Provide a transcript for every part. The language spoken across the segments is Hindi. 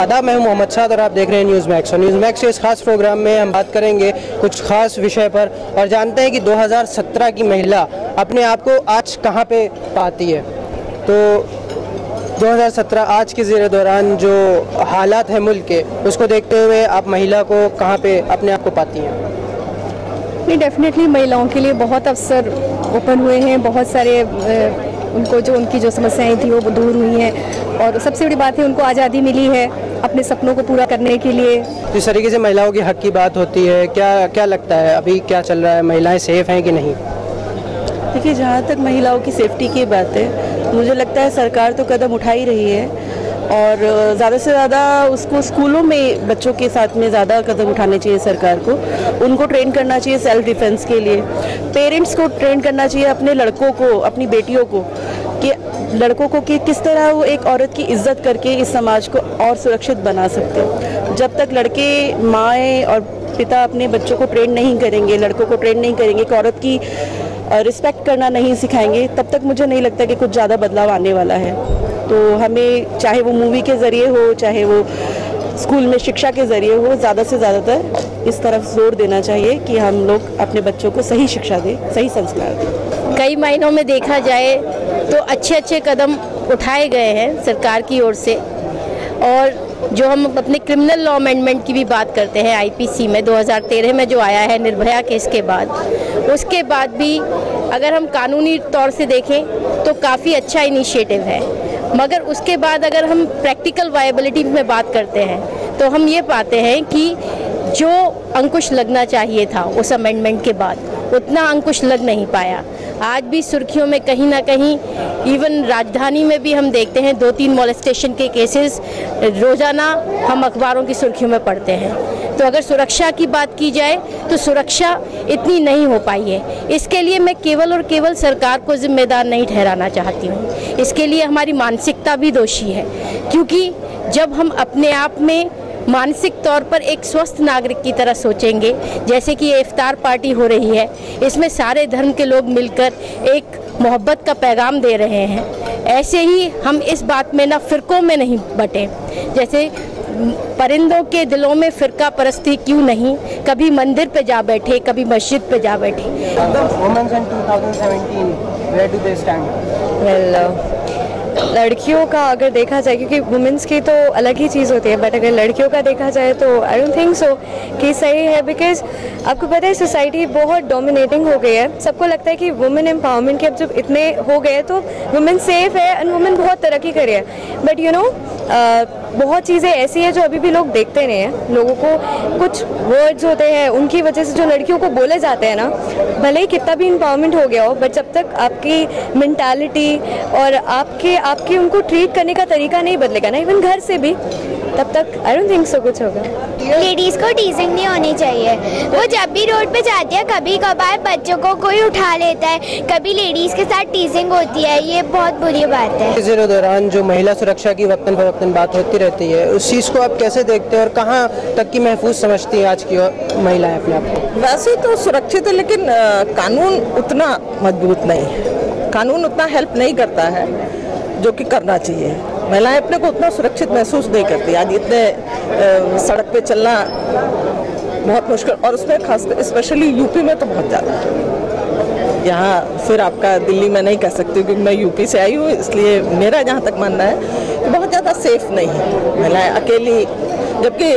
आदाब, मैं हूं मोहम्मद साद और आप देख रहे हैं न्यूज़ मैक्स। और न्यूज़ मैक्स के इस खास प्रोग्राम में हम बात करेंगे कुछ खास विषय पर और जानते हैं कि 2017 की महिला अपने आप को आज कहां पे पाती है। तो 2017 आज के ज़ेरे दौरान जो हालात हैं मुल्क के, उसको देखते हुए आप महिला को कहां पे अपने आप को पाती हैं? नहीं, डेफिनेटली महिलाओं के लिए बहुत अवसर ओपन हुए हैं, बहुत सारे उनको उनकी जो समस्याएं थी वो दूर हुई हैं और सबसे बड़ी बात है उनको आज़ादी मिली है अपने सपनों को पूरा करने के लिए। जिस तरीके से महिलाओं के हक की बात होती है, क्या लगता है अभी क्या चल रहा है, महिलाएं सेफ हैं कि नहीं? देखिए, जहाँ तक महिलाओं की सेफ्टी की बात है, मुझे लगता है सरकार तो कदम उठा ही रही है और ज़्यादा से ज़्यादा उसको स्कूलों में बच्चों के साथ में ज़्यादा कदम उठाने चाहिए सरकार को। उनको ट्रेन करना चाहिए सेल्फ डिफेंस के लिए। पेरेंट्स को ट्रेन करना चाहिए अपने लड़कों को, अपनी बेटियों को, कि लड़कों को कि किस तरह वो एक औरत की इज्जत करके इस समाज को और सुरक्षित बना सकते हैं। जब तक लड़के, माएँ और पिता अपने बच्चों को ट्रेन नहीं करेंगे, लड़कों को ट्रेन नहीं करेंगे, एक औरत की रिस्पेक्ट करना नहीं सिखाएंगे, तब तक मुझे नहीं लगता कि कुछ ज़्यादा बदलाव आने वाला है। तो हमें चाहे वो मूवी के ज़रिए हो, चाहे वो स्कूल में शिक्षा के ज़रिए हो, ज़्यादा से ज़्यादातर इस तरफ जोर देना चाहिए कि हम लोग अपने बच्चों को सही शिक्षा दें, सही संस्कार दें। कई मायनों में देखा जाए तो अच्छे कदम उठाए गए हैं सरकार की ओर से। और जो हम अपने क्रिमिनल लॉ अमेंडमेंट की भी बात करते हैं, आईपीसी में 2013 में जो आया है निर्भया केस के बाद, उसके बाद भी अगर हम कानूनी तौर से देखें तो काफ़ी अच्छा इनिशिएटिव है। मगर उसके बाद अगर हम प्रैक्टिकल वायबिलिटी में बात करते हैं तो हम ये पाते हैं कि जो अंकुश लगना चाहिए था उस अमेंडमेंट के बाद, उतना अंकुश लग नहीं पाया। आज भी सुर्खियों में कहीं ना कहीं, इवन राजधानी में भी हम देखते हैं 2-3 मॉलेस्टेशन के केसेस रोज़ाना हम अखबारों की सुर्खियों में पढ़ते हैं। तो अगर सुरक्षा की बात की जाए तो सुरक्षा इतनी नहीं हो पाई है। इसके लिए मैं केवल और केवल सरकार को जिम्मेदार नहीं ठहराना चाहती हूँ, इसके लिए हमारी मानसिकता भी दोषी है। क्योंकि जब हम अपने आप में मानसिक तौर पर एक स्वस्थ नागरिक की तरह सोचेंगे, जैसे कि ये इफ्तार पार्टी हो रही है, इसमें सारे धर्म के लोग मिलकर एक मोहब्बत का पैगाम दे रहे हैं, ऐसे ही हम इस बात में ना फिरकों में नहीं बटें। जैसे परिंदों के दिलों में फिरका परस्ती क्यों नहीं, कभी मंदिर पे जा बैठे, कभी मस्जिद पे जा बैठे। Women's in 2017, where do they stand? लड़कियों का अगर देखा जाए, क्योंकि वुमेन्स की तो अलग ही चीज़ होती है, बट अगर लड़कियों का देखा जाए तो आई डोंट थिंक सो कि सही है। बिकॉज आपको पता है सोसाइटी बहुत डोमिनेटिंग हो गई है। सबको लगता है कि वुमेन एम्पावरमेंट के अब जब इतने हो गए तो वुमेन सेफ है एंड वुमेन बहुत तरक्की कर रही है। बट यू नो बहुत चीज़ें ऐसी हैं जो अभी भी लोग देखते नहीं हैं। लोगों को कुछ वर्ड्स होते हैं उनकी वजह से जो लड़कियों को बोले जाते हैं ना, भले ही कितना भी एम्पावरमेंट हो गया हो, बट जब तक आपकी मेंटालिटी और आपके उनको ट्रीट करने का तरीका नहीं बदलेगा ना, इवन घर से भी, तब तक आई डोंट थिंक सो कुछ होगा। लेडीज़ को टीजिंग नहीं होनी चाहिए। वो जब भी रोड पे जाती है, कभी कभार बच्चों को कोई उठा लेता है, कभी लेडीज़ के साथ टीजिंग होती है, ये बहुत बुरी बात है। इस दौरान जो महिला सुरक्षा की वक्तन फवक्तन बात होती रहती है, उस चीज़ को आप कैसे देखते हैं और कहाँ तक की महफूज समझती हैं आज की महिलाएं अपने आप को? वैसे तो सुरक्षित है, लेकिन कानून उतना मजबूत नहीं है, कानून उतना हेल्प नहीं करता है जो कि करना चाहिए। महिलाएं अपने को उतना सुरक्षित महसूस नहीं करती। आज इतने सड़क पे चलना बहुत मुश्किल, और उसमें खासकर स्पेशली यूपी में तो बहुत ज़्यादा। यहाँ फिर आपका दिल्ली में नहीं कह सकती क्योंकि मैं यूपी से आई हूँ, इसलिए मेरा जहाँ तक मानना है कि बहुत ज़्यादा सेफ नहीं है महिलाएं अकेली। जबकि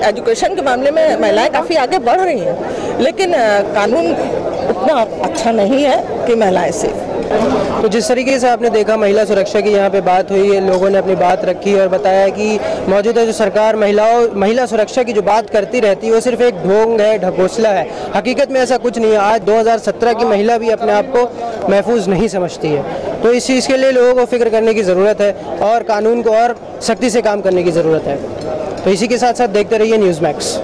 एजुकेशन के मामले में महिलाएं काफ़ी आगे बढ़ रही हैं, लेकिन कानून उतना अच्छा नहीं है कि महिलाएं सेफ। तो जिस तरीके से आपने देखा महिला सुरक्षा की यहाँ पे बात हुई है, लोगों ने अपनी बात रखी और बताया कि मौजूदा जो सरकार महिला सुरक्षा की जो बात करती रहती है वो सिर्फ एक ढोंग है, ढकोसला है। हकीकत में ऐसा कुछ नहीं है। आज 2017 की महिला भी अपने आप को महफूज नहीं समझती है। तो इस चीज़ के लिए लोगों को फिक्र करने की ज़रूरत है और कानून को और सख्ती से काम करने की ज़रूरत है। तो इसी के साथ साथ देखते रहिए न्यूज़ मैक्स।